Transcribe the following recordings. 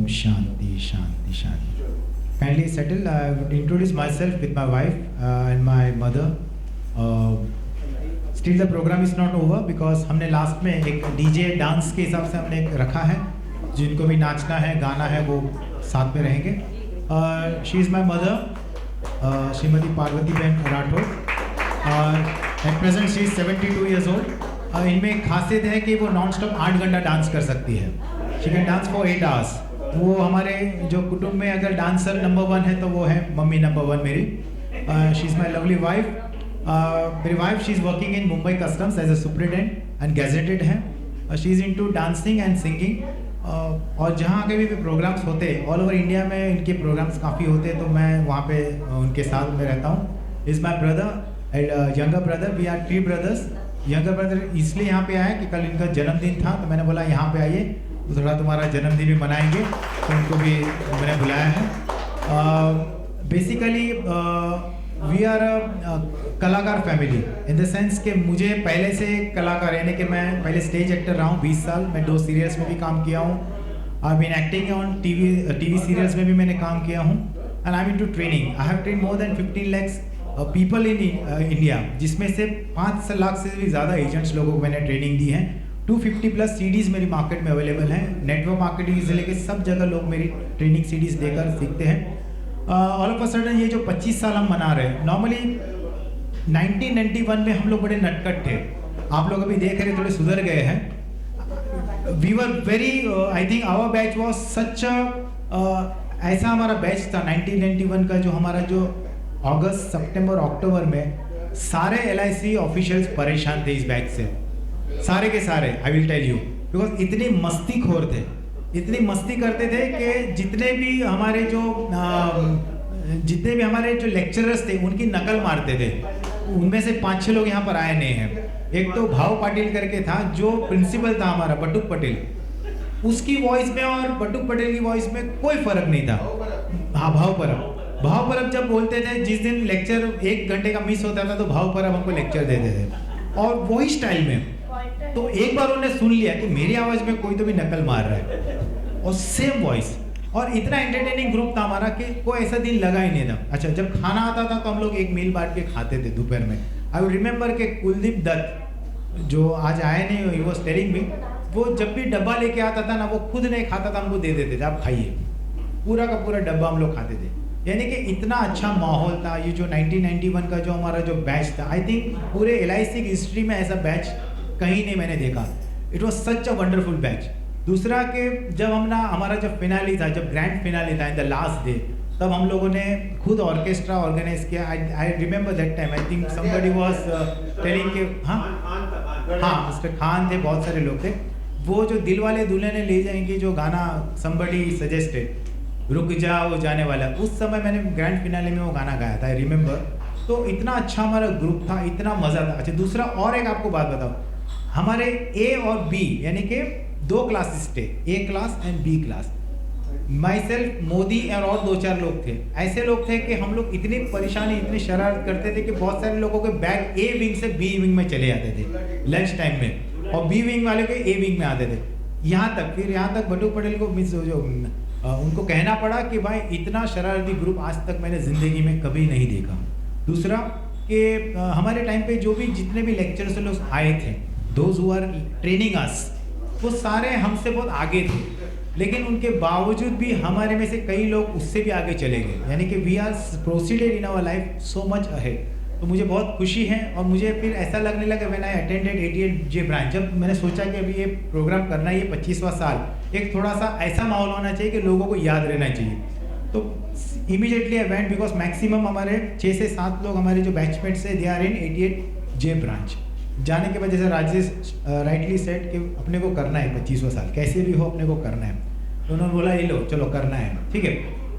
Om Shanti, Shanti, Shanti. Kindly settle. I would introduce myself with my wife and my mother. Still the program is not over because हमने last में एक DJ dance के हिसाब से हमने रखा है. जिनको भी नाचना है, गाना है, वो साथ में रहेंगे. She is my mother, Shrimati Parvati बहन Rathore. At present she is 72 years old. इनमें एक खासियत है कि वो नॉन स्टॉप 8 घंटा डांस कर सकती है. She can dance for 8 hours. वो हमारे जो कुटुंब में अगर डांसर नंबर 1 है तो वो है मम्मी नंबर 1 मेरी. She is my lovely wife. मेरी wife she is working in Mumbai customs as a superintendent and gazetted है. She is into dancing and singing. और जहाँ कभी भी प्रोग्राम्स होते ऑल ओवर इंडिया में इनके प्रोग्राम्स काफ़ी होते तो मैं वहाँ पे उनके साथ में रहता हूँ. Is my brother and younger brother. We are 3 brothers. Younger brother इसलिए यहाँ पे आया कि कल इनका जन्मदिन था तो मैंने बोला यहाँ पे आइए तो थोड़ा तुम्हारा जन्मदिन भी मनाएंगे तो उनको भी मैंने बुलाया है. बेसिकली वी आर कलाकार फैमिली इन द सेंस कि मुझे पहले से कलाकार यानी कि मैं पहले स्टेज एक्टर रहा हूँ 20 साल. मैं 2 सीरियल्स में भी काम किया हूँ. I been acting on TV serials में भी मैंने काम किया हूँ. And I am into training. I have train more than 15 lakhs people in India, जिसमें से 5 लाख से भी ज़्यादा एजेंट्स लोगों को मैंने ट्रेनिंग दी है. 250+ सीडीज़ मेरी मार्केट में अवेलेबल हैं. नेटवर्क मार्केटिंग से लेकर सब जगह लोग मेरी ट्रेनिंग सीडीज़ देकर सीखते हैं. ऑल ऑफ अ सडन ये जो 25 साल हम मना रहे हैं, नॉर्मली 1991 में हम लोग बड़े नटखट थे. आप लोग अभी देख रहे थोड़े सुधर गए हैं. We were very I think our batch was such ऐसा हमारा बैच था 1991 का, जो हमारा जो अगस्त सितंबर अक्टूबर में सारे LIC ऑफिशियल्स परेशान थे इस बैच से. सारे के सारे I will tell you, because इतनी मस्ती खोर थे, इतनी मस्ती करते थे कि जितने भी हमारे जो लेक्चरर्स थे उनकी नकल मारते थे. उनमें से 5-6 लोग यहाँ पर आए नहीं हैं. एक तो भाव पाटिल करके था जो प्रिंसिपल था हमारा, बटुक पटेल. उसकी वॉइस में और बटुक पटेल की वॉइस में कोई फर्क नहीं था. हाँ, भाव परब जब बोलते थे, जिस दिन लेक्चर 1 घंटे का मिस होता था तो भाव परब हमको लेक्चर देते थे और वही स्टाइल में. तो एक बार उन्होंने सुन लिया कि मेरी आवाज में कोई तो भी नकल मार रहा है और सेम वॉइस. और इतना एंटरटेनिंग ग्रुप था हमारा कि कोई ऐसा दिन लगा ही नहीं था. अच्छा, जब खाना आता था तो हम लोग एक मील बांट के खाते थे दोपहर में. आई वुड रिमेंबर के कुलदीप दत्त जो आज आए नहीं, ही वाज टेलिंग मी, वो जब भी डब्बा लेके आता था ना, वो खुद नहीं खाता था, हमको दे देते थे, आप खाइए. पूरा का पूरा डब्बा हम लोग खाते थे. यानी कि इतना अच्छा माहौल था. ये जो 1991 का जो हमारा जो बैच था, आई थिंक पूरे LIC की हिस्ट्री में ऐसा बैच कहीं नहीं मैंने देखा. It was such a wonderful batch. दूसरा कि जब हमारा जब फिनाली था, जब ग्रैंड फिनाली था इन द लास्ट डे, तब हम लोगों ने खुद ऑर्केस्ट्रा ऑर्गेनाइज किया. I remember that time. I think somebody was telling के हाँ मिस्टर खान थे, बहुत सारे लोग थे. वो जो दिल वाले दुल्हने ले जाएंगे जो गाना समबडी सजेस्टेड, रुक जाओ जाने वाला, उस समय मैंने ग्रैंड फिनाले में वो गाना गाया था. I remember. तो इतना अच्छा हमारा ग्रुप था, इतना मज़ा था. अच्छा, दूसरा और एक आपको बात बताओ, हमारे A और B यानी कि 2 क्लासेस थे, A class and B class. My self, Modi और 2-4 लोग थे. ऐसे लोग थे कि हम लोग इतनी परेशानी, इतनी शरारत करते थे कि बहुत सारे लोगों के बैग A विंग से B विंग में चले जाते थे लंच टाइम में, और B विंग वाले के A विंग में आते थे. यहाँ तक बटुक पटेल को मिस जो उनको कहना पड़ा कि भाई इतना शरारती ग्रुप आज तक मैंने ज़िंदगी में कभी नहीं देखा. दूसरा कि हमारे टाइम पे जो भी जितने भी लेक्चर्स लोग आए थे, दोज हु आर ट्रेनिंग अस, वो सारे हमसे बहुत आगे थे. लेकिन उनके बावजूद भी हमारे में से कई लोग उससे भी आगे चले गए. यानी कि we are proceeded in our life so much ahead. तो मुझे बहुत खुशी है. और मुझे फिर ऐसा लगने लगा when I attended 88J branch, जब मैंने सोचा कि अभी ये प्रोग्राम करना है, ये 25वां साल, एक थोड़ा सा ऐसा माहौल होना चाहिए कि लोगों को याद रहना चाहिए. तो immediately I went, because maximum हमारे 6 से 7 लोग हमारे जो बैचमेट्स है they are in 88J branch. जाने के वजह से राजेश राइटली सेट कि अपने को करना है 25वां साल, कैसे भी हो अपने को करना है. तो उन्होंने बोला ये लो चलो करना है, ठीक है.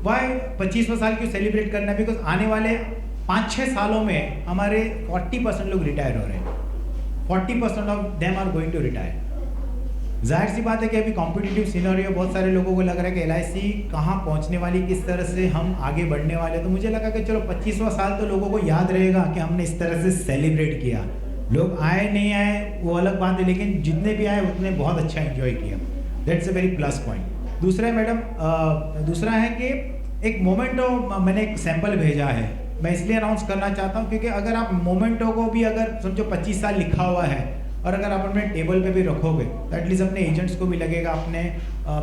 वाई 25वां साल क्यों सेलिब्रेट करना है? बिकॉज आने वाले 5-6 सालों में हमारे 40% लोग रिटायर हो रहे हैं. 40% of them are going to retire. जाहिर सी बात है कि अभी कॉम्पिटिटिव सिनेरियो, बहुत सारे लोगों को लग रहा है कि LIC कहाँ पहुँचने वाली, किस तरह से हम आगे बढ़ने वाले. तो मुझे लगा कि चलो 25वां साल तो लोगों को याद रहेगा कि हमने इस तरह से सेलिब्रेट किया. लोग आए नहीं आए वो अलग बात है, लेकिन जितने भी आए उतने बहुत अच्छा एंजॉय किया. That's a very plus point. दूसरा मैडम, दूसरा है कि एक मोमेंटो, मैंने एक सैंपल भेजा है, मैं इसलिए अनाउंस करना चाहता हूँ क्योंकि अगर आप मोमेंटो को भी अगर समझो 25 साल लिखा हुआ है और अगर आप अपने टेबल पे भी रखोगे तो एटलीस्ट अपने एजेंट्स को भी लगेगा, अपने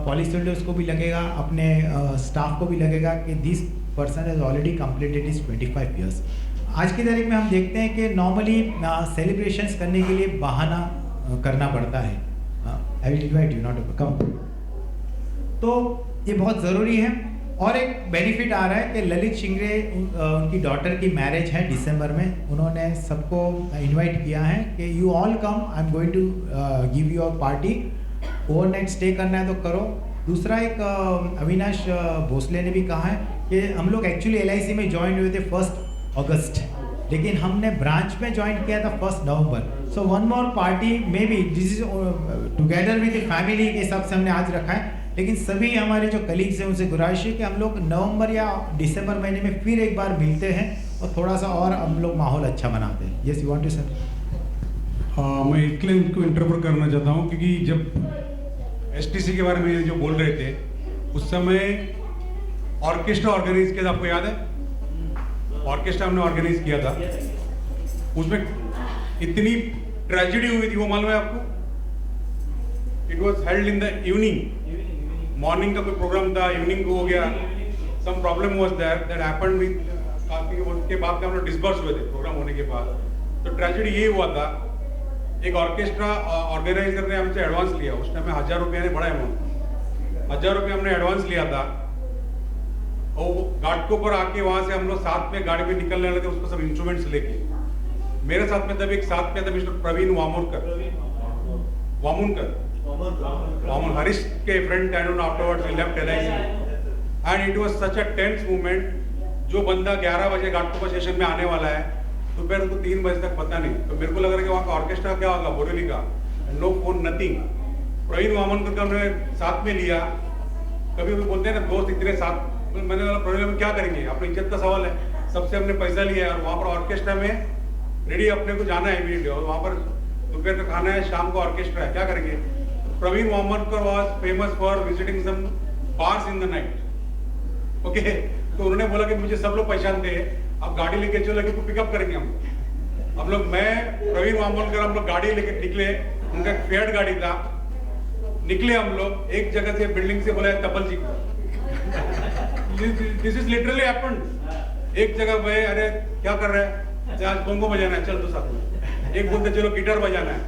पॉलिसी होल्डर्स को भी लगेगा, अपने स्टाफ को भी लगेगा कि this person has already completed is 25 years. आज की तारीख में हम देखते हैं कि नॉर्मली सेलिब्रेशंस करने के लिए बहाना करना पड़ता है। I will invite you not to come. तो ये बहुत ज़रूरी है। और एक बेनिफिट आ रहा है कि ललित शिंगरे, उनकी डॉटर की मैरिज है दिसंबर में, उन्होंने सबको इनवाइट किया है कि you all come, I am going to give you a party, overnight stay करना है तो करो। दूसरा एक अविनाश भोसले ने भी कहा है कि हम लोग एक्चुअली LIC में ज्वाइन हुए थे 1 अगस्त, लेकिन हमने ब्रांच में ज्वाइन किया था 1 नवंबर। So one more party maybe this is together with the family के हिसाब से हमने आज रखा है, लेकिन सभी हमारे जो कलीग्स हैं उनसे गुजारिश है कि हम लोग नवंबर या दिसंबर महीने में फिर एक बार मिलते हैं और थोड़ा सा और हम लोग माहौल अच्छा बनाते हैं। यस, यू वांट टू से? मैं इसलिए उनको इंटरव्यू करना चाहता हूँ क्योंकि जब STC के बारे में जो बोल रहे थे उस समय ऑर्केस्ट्रा ऑर्गेनाइज किया था, आपको याद है? ऑर्केस्ट्रा हमने ऑर्गेनाइज किया था, उसमें इतनी ट्रेजेडी हुई थी वो मालूम है आपको? It was held in the evening, morning का कोई प्रोग्राम था, इवनिंग को हो गया, some problem was there that happened with, काफी उसके बाद हम लोग डिस्पर्स हुए थे प्रोग्राम होने के बाद। तो ट्रेजेडी ये हुआ था, एक ऑर्केस्ट्रा ऑर्गेनाइजर ने हमसे एडवांस लिया, उस टाइम में 1000 रुपये ने बड़ा अमाउंट, 1000 रुपये हमने एडवांस लिया था। और घाटकोपर आके वहां से हम लोग साथ में गाड़ी में निकलने लगे थे, उसको सब इंस्ट्रूमेंट्स लेके। मेरे साथ में तब एक साथ में था मिस्टर प्रवीण वामुनकर, हरीश के फ्रेंड, एंड आफ्टरवर्ड्स ही left LIC and it was such a tense moment. जो बंदा 11 बजे घाटकोपर स्टेशन में आने वाला है, दोपहर को 3 बजे तक पता नहीं, तो मेरे को लग रहा है कि वहाँ का ऑर्केस्ट्रा क्या होगा, बोरेली का, नो फोन नथिंग। प्रवीण वामुनकर का हमने साथ में लिया। कभी भी बोलते हैं ना दोस्त इतने साथ, मैंने बोला प्रवीण में क्या करेंगे, अपनी इज्जत का सवाल है, सबसे हमने पैसा लिया है और वहाँ पर ऑर्केस्ट्रा में रेडी अपने को जाना है इमीडिएटली, और वहाँ पर दोपहर का खाना है, शाम को ऑर्केस्ट्रा है, क्या करेंगे? Praveen Vamunkar was famous for visiting some bars in the night. Okay, तो उन्होंने बोला कि मुझे सब लोग पहचानते हैं, आप गाड़ी लेके चलो, लेकिन पिकअप करेंगे हम लोग, मैं प्रवीण वामुनकर, हम लोग गाड़ी लेके निकले, उनका फेयर्ड गाड़ी था, निकले हम लोग एक जगह से, बिल्डिंग से बोला तपल जी को, दिस इज लिटरली हैपेंड। एक जगह गए, अरे क्या कर रहे हैं, आज कोंगो बजाना है, चल तो साथ में, एक बोलते चलो गिटार बजाना है।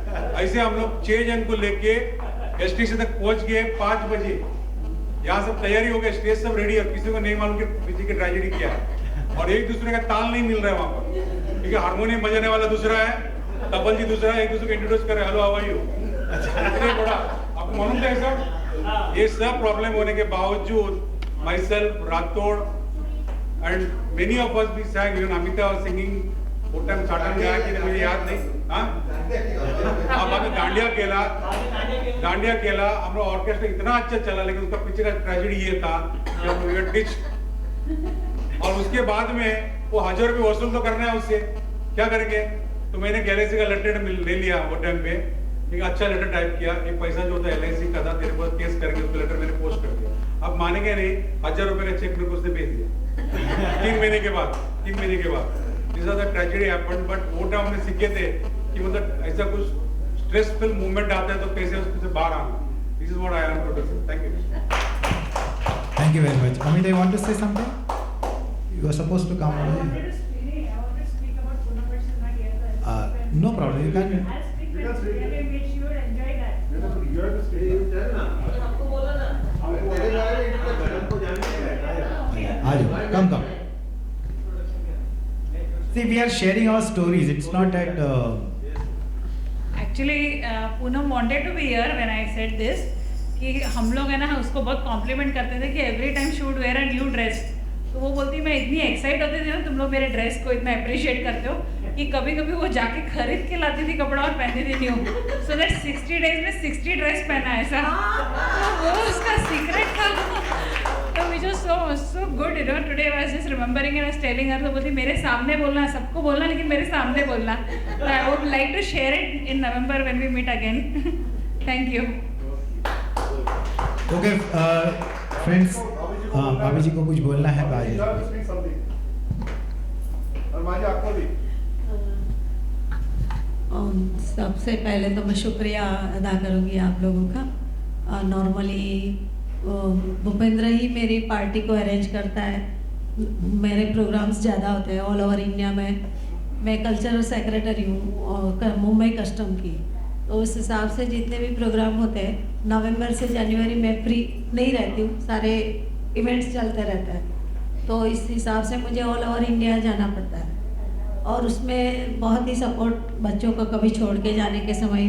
ऐसे हम लोग 6 जन को लेके STC तक पहुंच गए 5 बजे। यहाँ सब तैयारी हो गई, स्टेज सब रेडी है, किसी को नहीं मालूम कि किसी की ट्रेजेडी क्या है, और एक दूसरे का ताल नहीं मिल रहा है वहाँ पर, क्योंकि हारमोनियम बजाने वाला दूसरा है, तबल जी दूसरा है, एक दूसरे को इंट्रोड्यूस कर रहे, हेलो हाउ आर यू, इतने बड़ा आपको मालूम था सर। ये सब प्रॉब्लम होने के बावजूद myself, Rathore and many of us we sang, even Amita was singing, वो टाइम साटन गया कि मुझे याद नहीं, हाँ बाद में डांडिया खेला, हम लोग ऑर्केस्ट्रा इतना अच्छा चला, लेकिन उसका पीछे का ट्रेजेडी ये था कि हम लोग डिच, और उसके बाद में वो 1000 रुपये वसूल तो करना है उससे, क्या करेंगे? तो मैंने LIC का लेटर ले लिया वो टाइम पे, एक अच्छा लेटर टाइप किया, एक पैसा जो था LIC का था, तेरे पास केस करेंगे, उसका लेटर मैंने पोस्ट कर दिया। अब मानेंगे नहीं, 1000 रुपये का चेक मेरे को उसने भेज दिया 3 महीने के बाद। This are the tragedy happened, but वो टाइम हमने सीखे थे कि मतलब ऐसा कुछ स्ट्रेसफुल मूवमेंट आता है तो कैसे उससे बाहर आना। This is what I want to say. Thank you very much. Amita, you want to say something? You are supposed to come. I wanted to speak about Poonam, but she's not here. No problem. You can. I'll speak when she's here, and she would enjoy that. You have to stay. आपको बोला ना, तेरे बारे में इतना गरम को जानते हैं। आ जाओ, come. See, we are sharing our stories. It's not that. Actually, Poonam wanted to be here when I said this, कि हम लोग है ना उसको बहुत कॉम्प्लीमेंट करते थे कि every time she would wear a new dress. तो वो बोलती मैं इतनी एक्साइट होती थी ना, तुम लोग मेरे ड्रेस को इतना अप्रिशिएट करते हो, कि कभी कभी वो जाके खरीद के लाती थी कपड़ा और पहनती थी न्यू, सो दैट 60 डेज में 60 ड्रेस पहना ऐसा, तो वो उसका सीक्रेट था। तो which was so good, you know, today I was just remembering and I was telling her, तो बोलती मेरे सामने बोलना, सबको बोलना, लेकिन मेरे सामने बोलना। तो I would like to share it in November when we meet again. Thank you. Okay friends, भाभी जी को कुछ बोलना है बाजी। और माझी आपको भी सबसे पहले तो मैं शुक्रिया अदा करूंगी आप लोगों का। नॉर्मली भूपेंद्र ही मेरी पार्टी को अरेंज करता है। मेरे प्रोग्राम्स ज़्यादा होते हैं ऑल ओवर इंडिया में। मैं कल्चरल सेक्रेटरी हूँ मुंबई कस्टम की, तो उस हिसाब से जितने भी प्रोग्राम होते हैं नवंबर से जनवरी में फ्री नहीं रहती हूँ, सारे इवेंट्स चलते रहते हैं, तो इस हिसाब से मुझे ऑल ओवर इंडिया जाना पड़ता है। और उसमें बहुत ही सपोर्ट बच्चों को कभी छोड़ के जाने के समय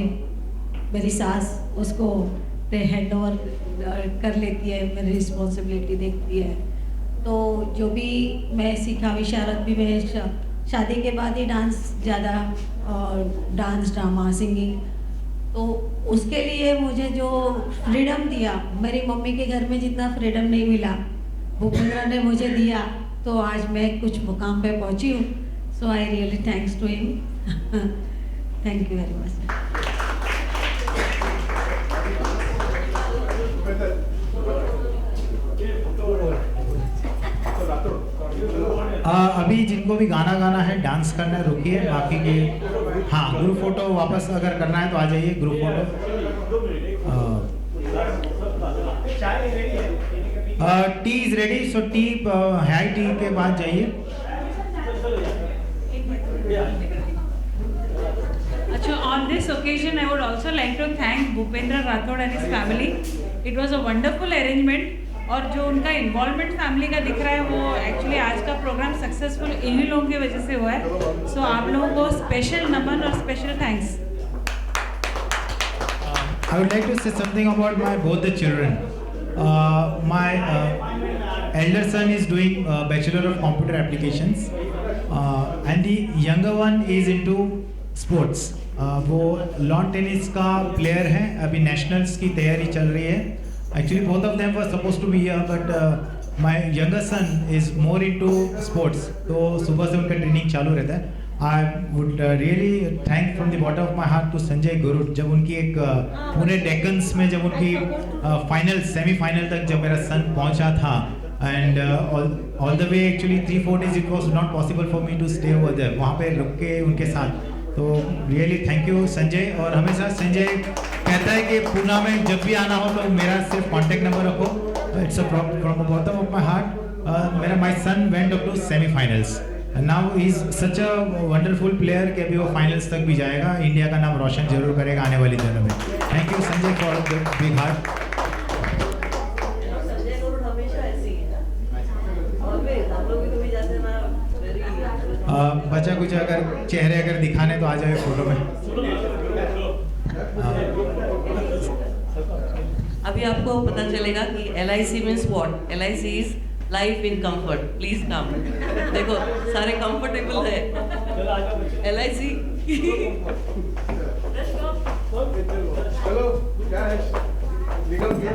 मेरी सास उसको हैंड ओवर कर लेती है, मेरी रिस्पॉन्सिबिलिटी देखती है। तो जो भी मैं सीखा विशारद भी मैं शादी के बाद ही डांस ज़्यादा, डांस ड्रामा सिंगिंग, तो उसके लिए मुझे जो फ्रीडम दिया, मेरी मम्मी के घर में जितना फ्रीडम नहीं मिला भूपेंद्र ने मुझे दिया, तो आज मैं कुछ मुकाम पे पहुंची हूँ। So I really thanks to him. Thank you very much. अभी जिनको भी गाना गाना है, डांस करना है, रुकिए। बाकी के हाँ, ग्रुप फोटो वापस अगर करना है तो आ जाइए group photo. T is ready, so T high tea के बाद जाइए। अच्छा, on this occasion I would also like to thank Bhupendra Rathod and his family. It was a wonderful arrangement. और जो उनका इन्वॉल्वमेंट फैमिली का दिख रहा है वो एक्चुअली आज का प्रोग्राम सक्सेसफुल इन्हीं लोगों की वजह से हुआ है। सो आप लोगों को स्पेशल नमन और special thanks. I would like to say something about both the children. My elder son is doing Bachelor of Computer Applications, and the younger one is into sports. वो लॉन टेनिस का player है, अभी nationals की तैयारी चल रही है। Actually, both of them were supposed to be here, but my younger son is more into sports. तो सुबह से उनका ट्रेनिंग चालू रहता है। I would really thank from the bottom of my heart to Sanjay गुरु। जब उनकी एक पूरे डेकन्स में जब उनकी फाइनल सेमीफाइनल तक जब मेरा सन पहुंचा था, and all the way actually 3-4 days it was not possible for me to stay over there, वहाँ पे रुक के उनके साथ। तो रियली थैंक यू संजय। और हमेशा संजय कहता है कि पूना में जब भी आना हो तो मेरा सिर्फ कांटेक्ट नंबर रखो। It's from the bottom of my heart. मेरा my son went up to semifinals, now he is such a wonderful player कि अभी वो फाइनल्स तक भी जाएगा, इंडिया का नाम रोशन जरूर करेगा आने वाली दिनों में। Thank you Sanjay for the big heart. Sanjay गुरु हमेशा ऐसे ही है, और भी हम लोग भी कभी जाते ना बचा कुछ अगर चेहरे अगर दिखाने तो आ जाए फोटो में। अभी आपको पता चलेगा कि LIC means what. LIC is life in comfort. Please come. देखो सारे कंफर्टेबल है। LIC चलो क्या है, निकल गया।